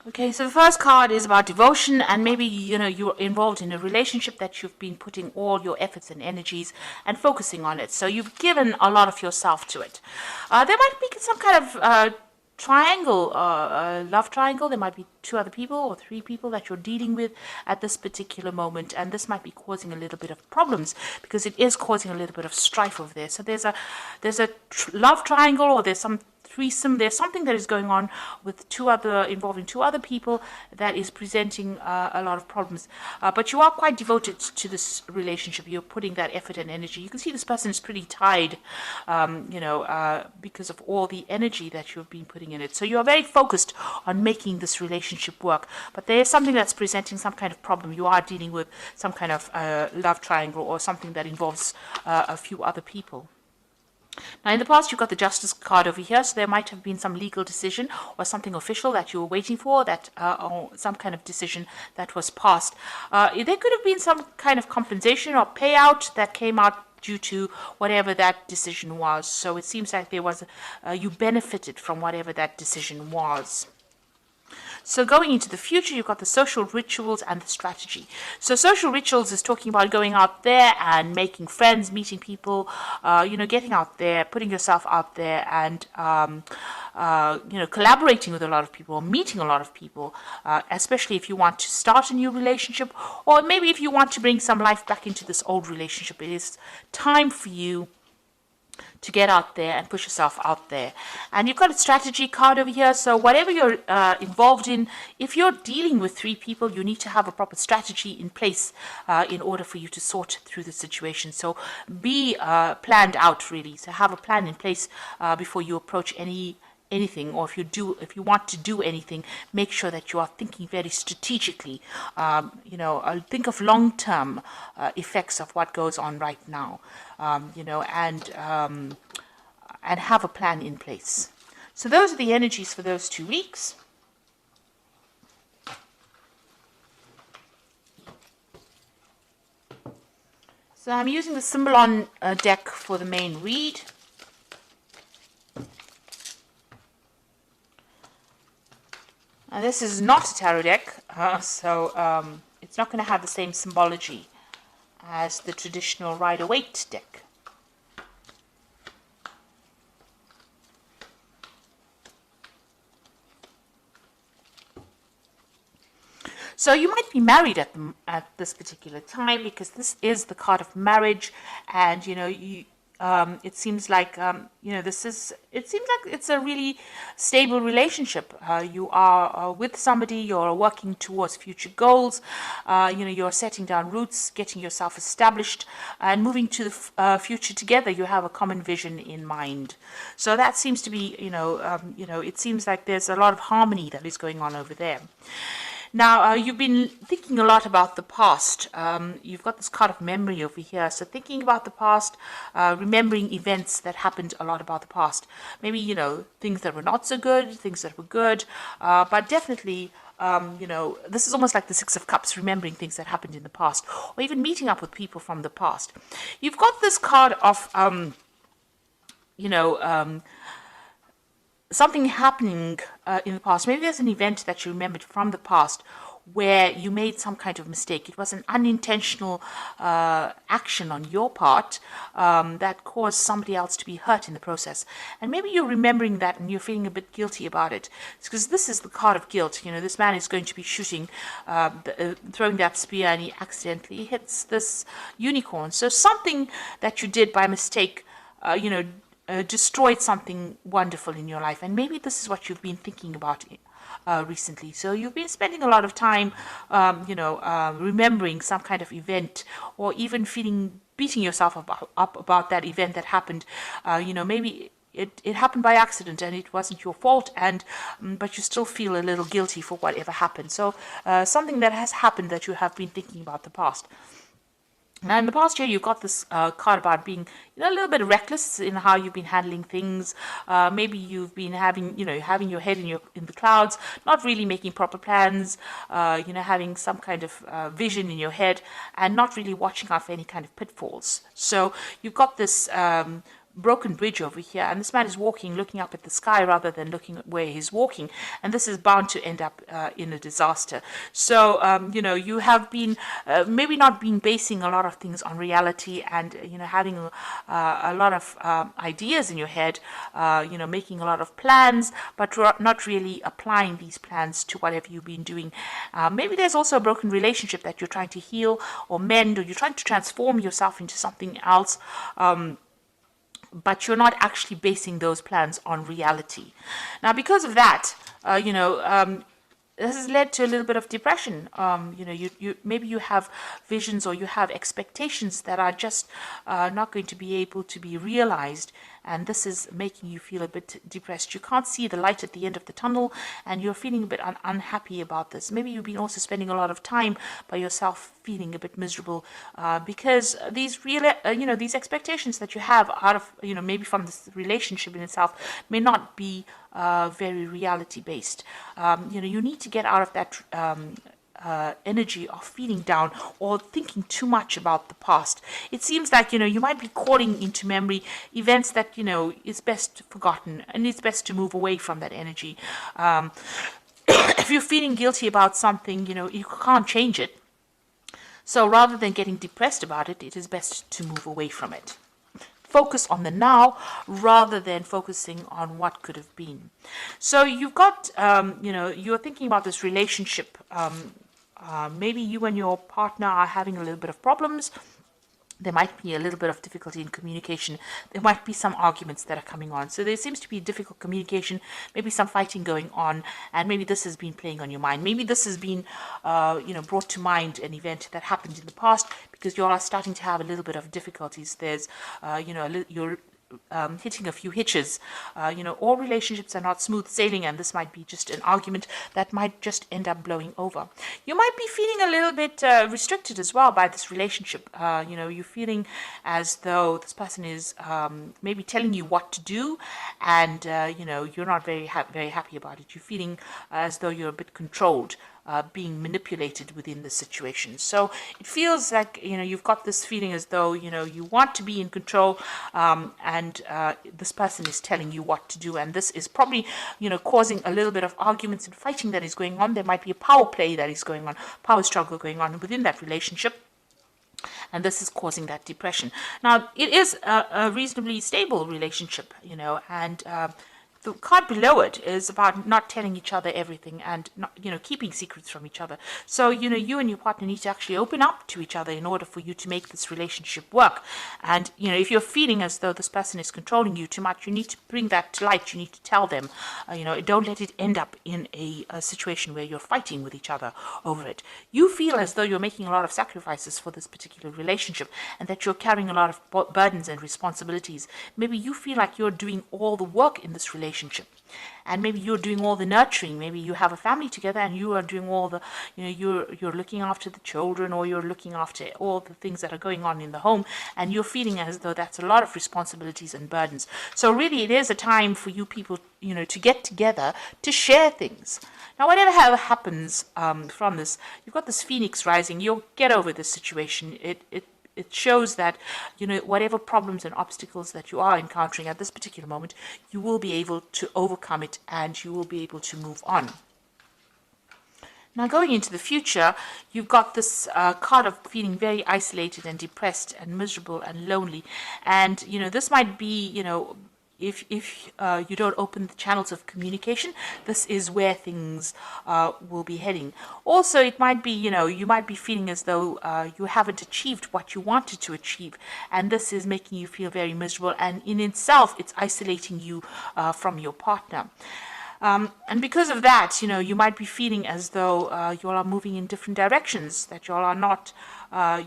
Okay, so the first card is about devotion, and maybe you're involved in a relationship that you've been putting all your efforts and energies and focusing on it. So you've given a lot of yourself to it. There might be some kind of triangle, love triangle. There might be two other people or three people that you're dealing with at this particular moment, and this might be causing a little bit of problems because it is causing a little bit of strife over there. So there's a love triangle, or there's some threesome. There's something that is going on with involving two other people that is presenting a lot of problems. But you are quite devoted to this relationship. You're putting that effort and energy. You can see this person is pretty tied, because of all the energy that you've been putting in it. So you're very focused on making this relationship work. But there is something that's presenting some kind of problem. You are dealing with some kind of love triangle or something that involves a few other people. Now, in the past, you've got the Justice card over here, so there might have been some legal decision or something official that you were waiting for, or some kind of decision that was passed. There could have been some kind of compensation or payout that came out due to whatever that decision was. So it seems like you benefited from whatever that decision was. So going into the future, you've got the social rituals and the strategy. So social rituals is talking about going out there and making friends, meeting people, getting out there, putting yourself out there, and collaborating with a lot of people, meeting a lot of people, especially if you want to start a new relationship, or maybe if you want to bring some life back into this old relationship. It is time for you to get out there and push yourself out there. And you've got a strategy card over here. So whatever you're involved in, if you're dealing with three people, you need to have a proper strategy in place in order for you to sort through the situation. So be planned out, really. So have a plan in place before you approach anything, or if you want to do anything, make sure that you are thinking very strategically. Think of long-term effects of what goes on right now, and have a plan in place. So those are the energies for those 2 weeks. So I'm using the Symbolon deck for the main read. Now, this is not a tarot deck, so it's not going to have the same symbology as the traditional Rider-Waite deck. So you might be married at this particular time, because this is the card of marriage, and it seems like it's a really stable relationship. You are with somebody, you're working towards future goals, you're setting down roots, getting yourself established, and moving to the future together. You have a common vision in mind. So that seems to be, it seems like there's a lot of harmony that is going on over there. Now, you've been thinking a lot about the past. You've got this card of memory over here. So thinking about the past, remembering events that happened a lot about the past. Maybe, things that were not so good, things that were good. But definitely, this is almost like the Six of Cups, remembering things that happened in the past. Or even meeting up with people from the past. You've got this card of, something happening in the past. Maybe there's an event that you remembered from the past where you made some kind of mistake. It was an unintentional action on your part that caused somebody else to be hurt in the process. And maybe you're remembering that and you're feeling a bit guilty about it. It's because this is the card of guilt. This man is going to be shooting, throwing that spear, and he accidentally hits this unicorn. So something that you did by mistake, destroyed something wonderful in your life. And maybe this is what you've been thinking about recently. So you've been spending a lot of time, remembering some kind of event, or even beating yourself up about that event that happened. Maybe it happened by accident and it wasn't your fault, but you still feel a little guilty for whatever happened. So something that has happened that you have been thinking about the past. Now, in the past year, you've got this card about being, a little bit reckless in how you've been handling things. Maybe you've been having your head in the clouds, not really making proper plans. Having some kind of vision in your head, and not really watching out for any kind of pitfalls. So you've got this broken bridge over here, and this man is walking, looking up at the sky rather than looking at where he's walking, and this is bound to end up in a disaster. So you know, you have been maybe not been basing a lot of things on reality, and you know, having a lot of ideas in your head, you know, making a lot of plans, but not really applying these plans to whatever you've been doing. Maybe there's also a broken relationship that you're trying to heal or mend, or you're trying to transform yourself into something else, but you're not actually basing those plans on reality. Now, because of that, you know, this has led to a little bit of depression. You know, you maybe you have visions or you have expectations that are just not going to be able to be realized, and this is making you feel a bit depressed. You can't see the light at the end of the tunnel, and you're feeling a bit unhappy about this. Maybe you've been also spending a lot of time by yourself, feeling a bit miserable because these you know, these expectations that you have out of, you know, maybe from this relationship in itself may not be very reality based. You know, you need to get out of that energy of feeling down or thinking too much about the past. It seems like, you know, you might be calling into memory events that, you know, is best forgotten, and it's best to move away from that energy. If you're feeling guilty about something, you know, you can't change it. So rather than getting depressed about it, it is best to move away from it. Focus on the now rather than focusing on what could have been. So you've got, you know, you're thinking about this relationship. Maybe you and your partner are having a little bit of problems. There might be a little bit of difficulty in communication. There might be some arguments that are coming on. So there seems to be difficult communication, maybe some fighting going on, and maybe this has been playing on your mind. Maybe this has been, you know, brought to mind an event that happened in the past, because you are starting to have a little bit of difficulties. There's, you know, you're hitting a few hitches. You know, all relationships are not smooth sailing, and this might be just an argument that might just end up blowing over. You might be feeling a little bit restricted as well by this relationship. You know, you're feeling as though this person is maybe telling you what to do, and you know, you're not very happy about it. You're feeling as though you're a bit controlled. Being manipulated within the situation. So it feels like, you know, you've got this feeling as though, you know, you want to be in control, and this person is telling you what to do, and this is probably, you know, causing a little bit of arguments and fighting that is going on. There might be a power play that is going on, power struggle going on within that relationship, and this is causing that depression. Now, it is a reasonably stable relationship, you know, and the card below it is about not telling each other everything and not, you know, keeping secrets from each other. So, you know, you and your partner need to actually open up to each other in order for you to make this relationship work. And, you know, if you're feeling as though this person is controlling you too much, you need to bring that to light. You need to tell them, you know, don't let it end up in a situation where you're fighting with each other over it. You feel as though you're making a lot of sacrifices for this particular relationship, and that you're carrying a lot of burdens and responsibilities. Maybe you feel like you're doing all the work in this relationship, and maybe you're doing all the nurturing. Maybe you have a family together and you are doing all the, you know, you're looking after the children, or you're looking after all the things that are going on in the home, and you're feeling as though that's a lot of responsibilities and burdens. So really it is a time for you people, you know, to get together to share things. Now, whatever happens from this, you've got this phoenix rising. You'll get over this situation. It shows that, you know, whatever problems and obstacles that you are encountering at this particular moment, you will be able to overcome it, and you will be able to move on. Now, going into the future, you've got this card of feeling very isolated and depressed and miserable and lonely. And, you know, this might be, you know, if you don't open the channels of communication, this is where things will be heading. Also, it might be, you know, you might be feeling as though you haven't achieved what you wanted to achieve, and this is making you feel very miserable, and in itself, it's isolating you from your partner. And because of that, you know, you might be feeling as though you all are moving in different directions, that you all are not,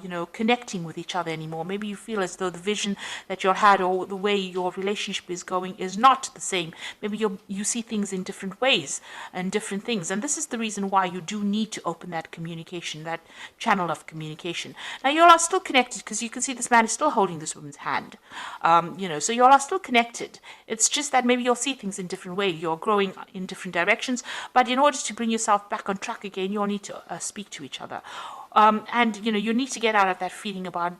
you know, connecting with each other anymore. Maybe you feel as though the vision that you all had, or the way your relationship is going, is not the same. Maybe you see things in different ways and different things. And this is the reason why you do need to open that communication, that channel of communication. Now, you all are still connected, because you can see this man is still holding this woman's hand. You know, so you all are still connected. It's just that maybe you'll see things in different ways. You're growing in different directions, but in order to bring yourself back on track again, you'll need to speak to each other. And you need to get out of that feeling about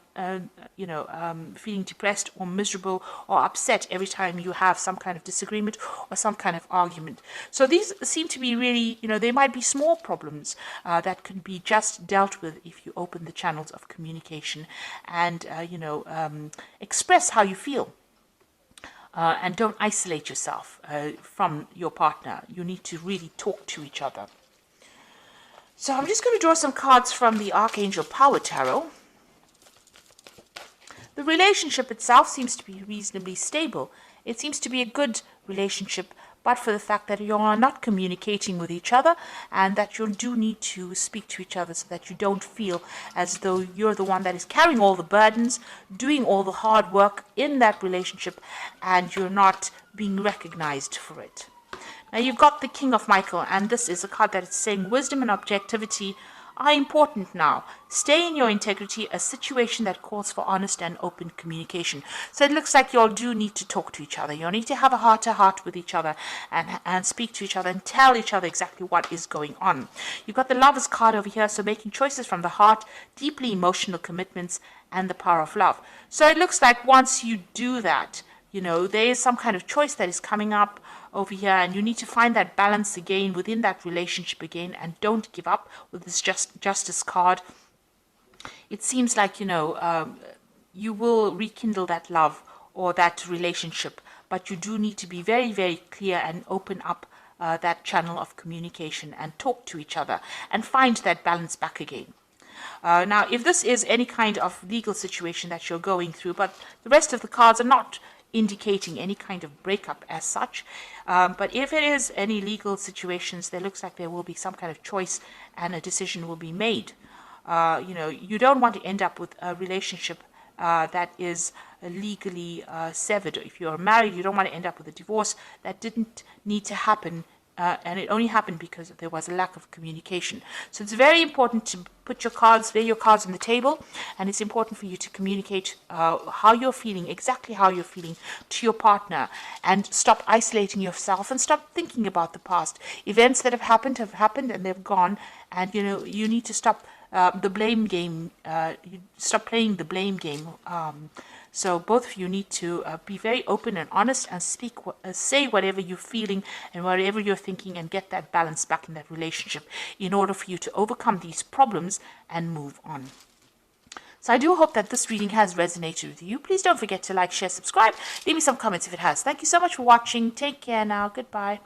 feeling depressed or miserable or upset every time you have some kind of disagreement or some kind of argument. So these seem to be really, they might be small problems that can be just dealt with if you open the channels of communication and express how you feel. And don't isolate yourself from your partner. You need to really talk to each other. So I'm just going to draw some cards from the Archangel Power Tarot. The relationship itself seems to be reasonably stable. It seems to be a good relationship, but for the fact that you are not communicating with each other and that you do need to speak to each other so that you don't feel as though you're the one that is carrying all the burdens, doing all the hard work in that relationship, and you're not being recognized for it. Now you've got the King of Michael, and this is a card that is saying wisdom and objectivity are important now. Stay in your integrity, a situation that calls for honest and open communication. So it looks like you all do need to talk to each other. You need to have a heart-to-heart with each other and speak to each other and tell each other exactly what is going on. You've got the Lovers card over here, so making choices from the heart, deeply emotional commitments, and the power of love. So it looks like once you do that, there is some kind of choice that is coming up over here, and you need to find that balance again within that relationship again, and don't give up with this Justice card. It seems like, you will rekindle that love or that relationship, but you do need to be very, very clear and open up that channel of communication and talk to each other and find that balance back again. Now, if this is any kind of legal situation that you're going through, but the rest of the cards are not indicating any kind of breakup as such, but if it is any legal situations, there looks like there will be some kind of choice and a decision will be made. You don't want to end up with a relationship that is legally severed. If you're married, you don't want to end up with a divorce that didn't need to happen, and it only happened because there was a lack of communication. So it's very important to lay your cards on the table, and it's important for you to communicate how you're feeling, exactly how you're feeling to your partner, and stop isolating yourself and stop thinking about the past. Events that have happened and they've gone, and you need to stop the blame game. You stop playing the blame game. So both of you need to be very open and honest and say whatever you're feeling and whatever you're thinking, and get that balance back in that relationship in order for you to overcome these problems and move on. So I do hope that this reading has resonated with you. Please don't forget to like, share, subscribe. Leave me some comments if it has. Thank you so much for watching. Take care now. Goodbye.